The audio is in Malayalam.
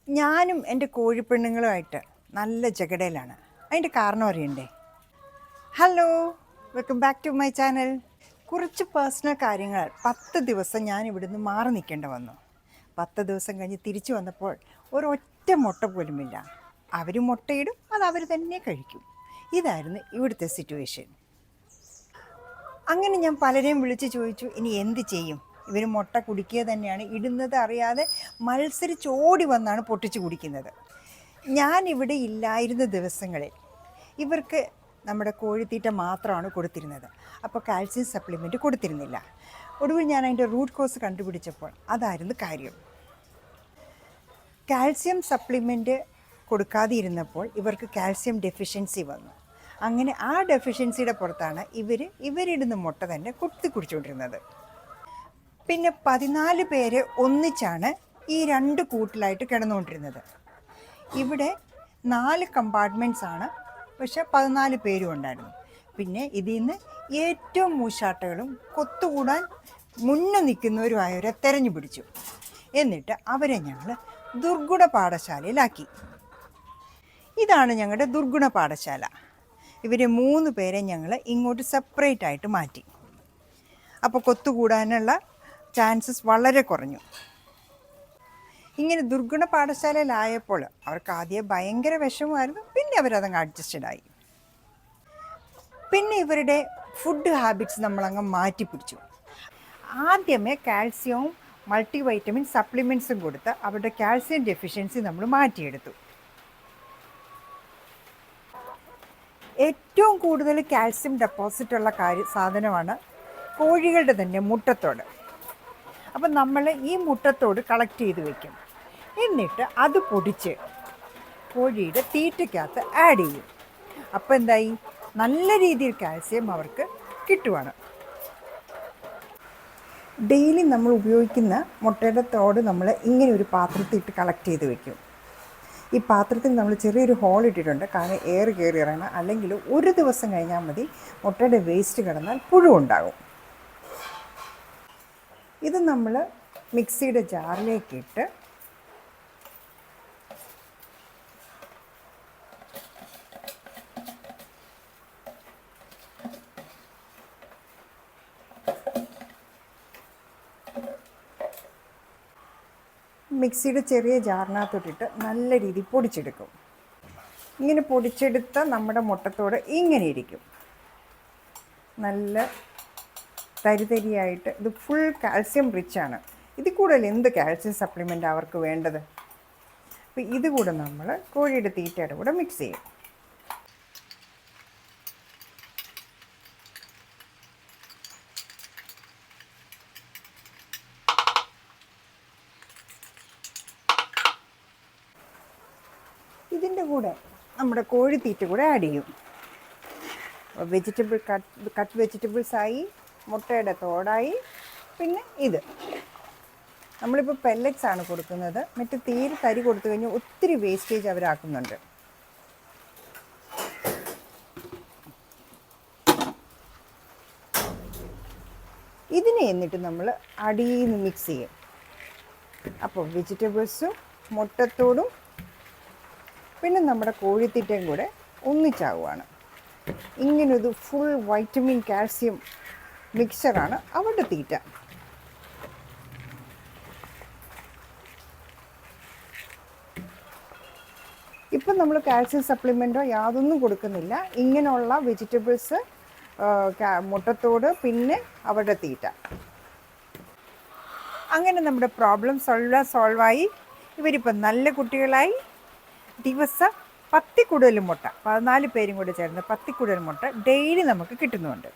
ഞാനും എൻ്റെ കോഴിപ്പെണ്ണുങ്ങളുമായിട്ട് നല്ല ജഗടയിലാണ്. അതിൻ്റെ കാരണം അറിയണ്ടേ? Hello, welcome back to my channel. കുറച്ച് പേഴ്സണൽ കാര്യങ്ങൾ 10 ദിവസം ഞാൻ ഇവിടുന്ന് മാറി നിൽക്കേണ്ടി വന്നു. 10 ദിവസം കഴിഞ്ഞ് തിരിച്ചു വന്നപ്പോൾ ഒരൊറ്റ മുട്ട പോലുമില്ല. അവർ മുട്ടയിടും, അത് അവർ തന്നെ കഴിക്കും. ഇതായിരുന്നു ഇവിടുത്തെ സിറ്റുവേഷൻ. അങ്ങനെ ഞാൻ പലരെയും വിളിച്ച് ചോദിച്ചു, ഇനി എന്ത് ചെയ്യും? ഇവർ മുട്ട കുടിക്കുക തന്നെയാണ്, ഇടുന്നത് അറിയാതെ മത്സരിച്ചോടി വന്നാണ് പൊട്ടിച്ച് കുടിക്കുന്നത്. ഞാനിവിടെ ഇല്ലായിരുന്ന ദിവസങ്ങളിൽ ഇവർക്ക് നമ്മുടെ കോഴിത്തീറ്റ മാത്രമാണ് കൊടുത്തിരുന്നത്. അപ്പോൾ കാൽസ്യം സപ്ലിമെൻറ്റ് കൊടുത്തിരുന്നില്ല. ഒടുവിൽ ഞാൻ അതിൻ്റെ റൂട്ട് കോസ് കണ്ടുപിടിച്ചപ്പോൾ അതായിരുന്നു കാര്യം. കാൽസ്യം സപ്ലിമെൻറ്റ് കൊടുക്കാതെ ഇരുന്നപ്പോൾ ഇവർക്ക് കാൽസ്യം ഡെഫിഷ്യൻസി വന്നു. അങ്ങനെ ആ ഡെഫിഷ്യൻസിയുടെ പുറത്താണ് ഇവരിടുന്ന മുട്ട തന്നെ കുടിച്ചുകൊണ്ടിരുന്നത്. പിന്നെ 14 പേര് ഒന്നിച്ചാണ് ഈ 2 കൂട്ടിലായിട്ട് കിടന്നുകൊണ്ടിരുന്നത്. ഇവിടെ 4 കമ്പാർട്ട്മെൻറ്റ്സ് ആണ്, പക്ഷെ 14 പേരും ഉണ്ടായിരുന്നു. പിന്നെ ഇതിൽ നിന്ന് ഏറ്റവും മൂശാട്ടകളും കൊത്തുകൂടാൻ മുന്നേ നിൽക്കുന്നവരുമായവരെ തെരഞ്ഞു പിടിച്ചു. എന്നിട്ട് അവരെ ഞങ്ങൾ ദുർഗുണ പാഠശാലയിലാക്കി. ഇതാണ് ഞങ്ങളുടെ ദുർഗുണ പാഠശാല. ഇവരെ 3 പേരെ ഞങ്ങൾ ഇങ്ങോട്ട് സെപ്പറേറ്റ് ആയിട്ട് മാറ്റി. അപ്പോൾ കൊത്തുകൂടാനുള്ള ചാൻസസ് വളരെ കുറഞ്ഞു. ഇങ്ങനെ ദുർഗുണ പാഠശാലയിലായപ്പോൾ അവർക്ക് ആദ്യം ഭയങ്കര വിഷമമായിരുന്നു. പിന്നെ അവരതങ്ങ് അഡ്ജസ്റ്റഡായി. പിന്നെ ഇവരുടെ ഫുഡ് ഹാബിറ്റ്സ് നമ്മളങ്ങ് മാറ്റിപ്പിടിച്ചു. ആദ്യമേ കാൽസ്യവും മൾട്ടിവൈറ്റമിൻ സപ്ലിമെൻറ്റ്സും കൊടുത്ത് അവരുടെ കാൽസ്യം ഡെഫിഷ്യൻസി നമ്മൾ മാറ്റിയെടുത്തു. ഏറ്റവും കൂടുതൽ കാൽസ്യം ഡെപ്പോസിറ്റുള്ള സാധനമാണ് കോഴികളുടെ തന്നെ മുട്ടത്തോട്. അപ്പം നമ്മൾ ഈ മുട്ടത്തോട് കളക്ട് ചെയ്ത് വയ്ക്കും. എന്നിട്ട് അത് പൊടിച്ച് കോഴിയുടെ തീറ്റയ്ക്കകത്ത് ആഡ് ചെയ്യും. അപ്പോൾ എന്തായി, നല്ല രീതിയിൽ കാൽസ്യം അവർക്ക് കിട്ടുവാണ്. ഡെയിലി നമ്മൾ ഉപയോഗിക്കുന്ന മുട്ടയുടെ തോട് നമ്മൾ ഇങ്ങനെ ഒരു പാത്രത്തിൽ ഇട്ട് കളക്ട് ചെയ്ത് വയ്ക്കും. ഈ പാത്രത്തിൽ നമ്മൾ ചെറിയൊരു ഹോൾ ഇട്ടിട്ടുണ്ട്, കാരണം എയർ കയറി ഇറങ്ങണം. അല്ലെങ്കിൽ ഒരു ദിവസം കഴിഞ്ഞാൽ മതി, മുട്ടയുടെ വേസ്റ്റ് കിടന്നാൽ പുഴു ഉണ്ടാകും. ഇത് നമ്മൾ മിക്സിയുടെ ജാറിലേക്കിട്ട് മിക്സിയുടെ ചെറിയ ജാറിനകത്തോട്ടിട്ട് നല്ല രീതിയിൽ പൊടിച്ചെടുക്കും. ഇങ്ങനെ പൊടിച്ചെടുത്ത നമ്മുടെ മുട്ടത്തോട് ഇങ്ങനെ ഇരിക്കും, നല്ല തരിതരിയായിട്ട്. ഇത് ഫുൾ കാൽസ്യം റിച്ചാണ്. ഇതിൽ കൂടുതൽ എന്ത് കാൽസ്യം സപ്ലിമെൻ്റ് അവർക്ക് വേണ്ടത്? അപ്പോൾ ഇത് കൂടെ നമ്മൾ കോഴിയുടെ തീറ്റയുടെ കൂടെ മിക്സ് ചെയ്യും. ഇതിൻ്റെ കൂടെ നമ്മുടെ കോഴിത്തീറ്റ കൂടെ ആഡ് ചെയ്യും. കട്ട് വെജിറ്റബിൾസായി, മുട്ടയുടെ തോടായി, പിന്നെ ഇത് നമ്മളിപ്പോൾ പെല്ലറ്റ്സ് ആണ് കൊടുക്കുന്നത്. മറ്റ് തീരെ തരി കൊടുത്തു കഴിഞ്ഞാൽ ഒത്തിരി വേസ്റ്റേജ് അവരാക്കുന്നുണ്ട്. ഇതിനെ എന്നിട്ട് നമ്മൾ അടിയിൽ നിന്ന് മിക്സ് ചെയ്യും. അപ്പോൾ വെജിറ്റബിൾസും മുട്ടത്തോടും പിന്നെ നമ്മുടെ കോഴിത്തീറ്റയും കൂടെ ഒന്നിച്ചാവുകയാണ്. ഇങ്ങനൊരു ഫുൾ വൈറ്റമിൻ കാൽസ്യം മിക്സറാണ് അവരുടെ തീറ്റ. ഇപ്പം നമ്മൾ കാൽസ്യം സപ്ലിമെൻറ്റോ യാതൊന്നും കൊടുക്കുന്നില്ല. ഇങ്ങനെയുള്ള വെജിറ്റബിൾസ്, മുട്ടത്തോട്, പിന്നെ അവരുടെ തീറ്റ. അങ്ങനെ നമ്മുടെ പ്രോബ്ലം സോൾവായി. ഇവരിപ്പം നല്ല കുട്ടികളായി. ദിവസം 10 കൂടുതൽ മുട്ട, 14 പേരും കൂടി ചേർന്ന് 10 കൂടുതൽ മുട്ട ഡെയിലി നമുക്ക് കിട്ടുന്നുണ്ട്.